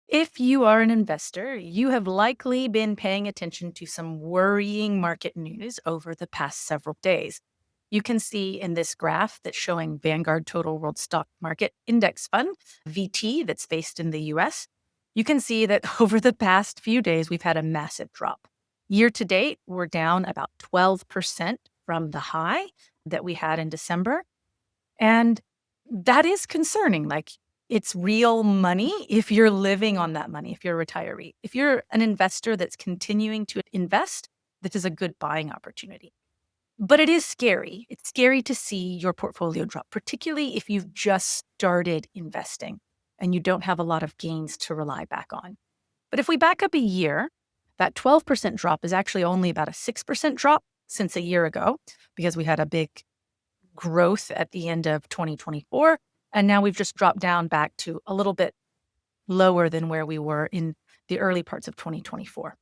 If you are an investor, you have likely been paying attention to some worrying market news over the past several days. You can see in this graph that's showing Vanguard Total World Stock Market Index Fund, VT, that's based in the US. You can see that over the past few days, we've had a massive drop. Year to date, we're down about 12% from the high that we had in December. And that is concerning. Like, it's real money if you're living on that money, if you're a retiree. If you're an investor that's continuing to invest, this is a good buying opportunity. But it is scary. It's scary to see your portfolio drop, particularly if you've just started investing and you don't have a lot of gains to rely back on. But if we back up a year, that 12% drop is actually only about a 6% drop since a year ago, because we had a big growth at the end of 2024. And now we've just dropped down back to a little bit lower than where we were in the early parts of 2024.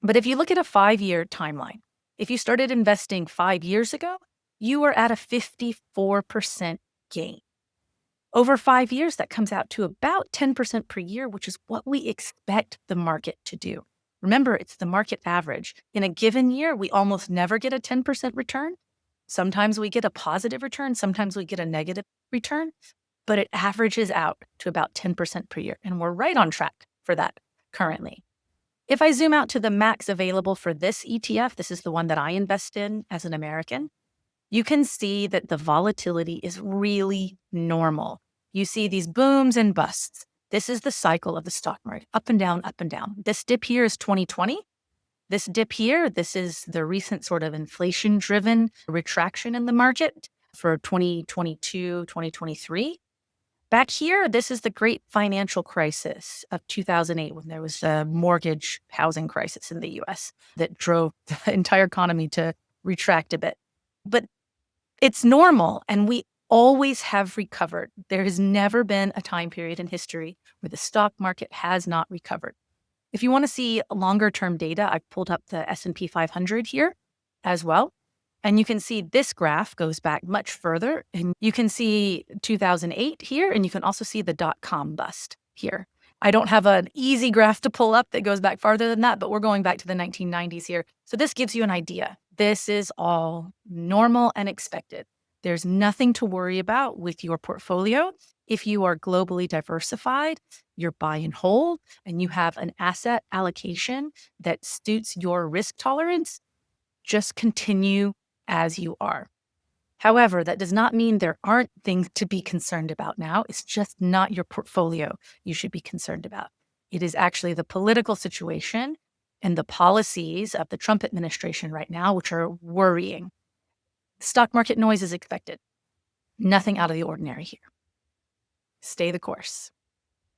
But if you look at a 5-year timeline, if you started investing 5 years ago, you were at a 54% gain. Over 5 years, that comes out to about 10% per year, which is what we expect the market to do. Remember, it's the market average. In a given year, we almost never get a 10% return. Sometimes we get a positive return, sometimes we get a negative return, but it averages out to about 10% per year. And we're right on track for that currently. If I zoom out to the max available for this ETF, this is the one that I invest in as an American, you can see that the volatility is really normal. You see these booms and busts. This is the cycle of the stock market, up and down, up and down. This dip here is 2020. This dip here, this is the recent sort of inflation-driven retraction in the market for 2022, 2023. Back here, this is the great financial crisis of 2008, when there was a mortgage housing crisis in the US that drove the entire economy to retract a bit. But it's normal, and we always have recovered. There has never been a time period in history where the stock market has not recovered. If you want to see longer-term data, I've pulled up the S&P 500 here as well. And you can see this graph goes back much further. And you can see 2008 here, and you can also see the dot-com bust here. I don't have an easy graph to pull up that goes back farther than that, but we're going back to the 1990s here. So this gives you an idea. This is all normal and expected. There's nothing to worry about with your portfolio. If you are globally diversified, you're buy and hold, and you have an asset allocation that suits your risk tolerance, just continue as you are. However, that does not mean there aren't things to be concerned about now. It's just not your portfolio you should be concerned about. It is actually the political situation and the policies of the Trump administration right now, which are worrying. Stock market noise is expected. Nothing out of the ordinary here. Stay the course.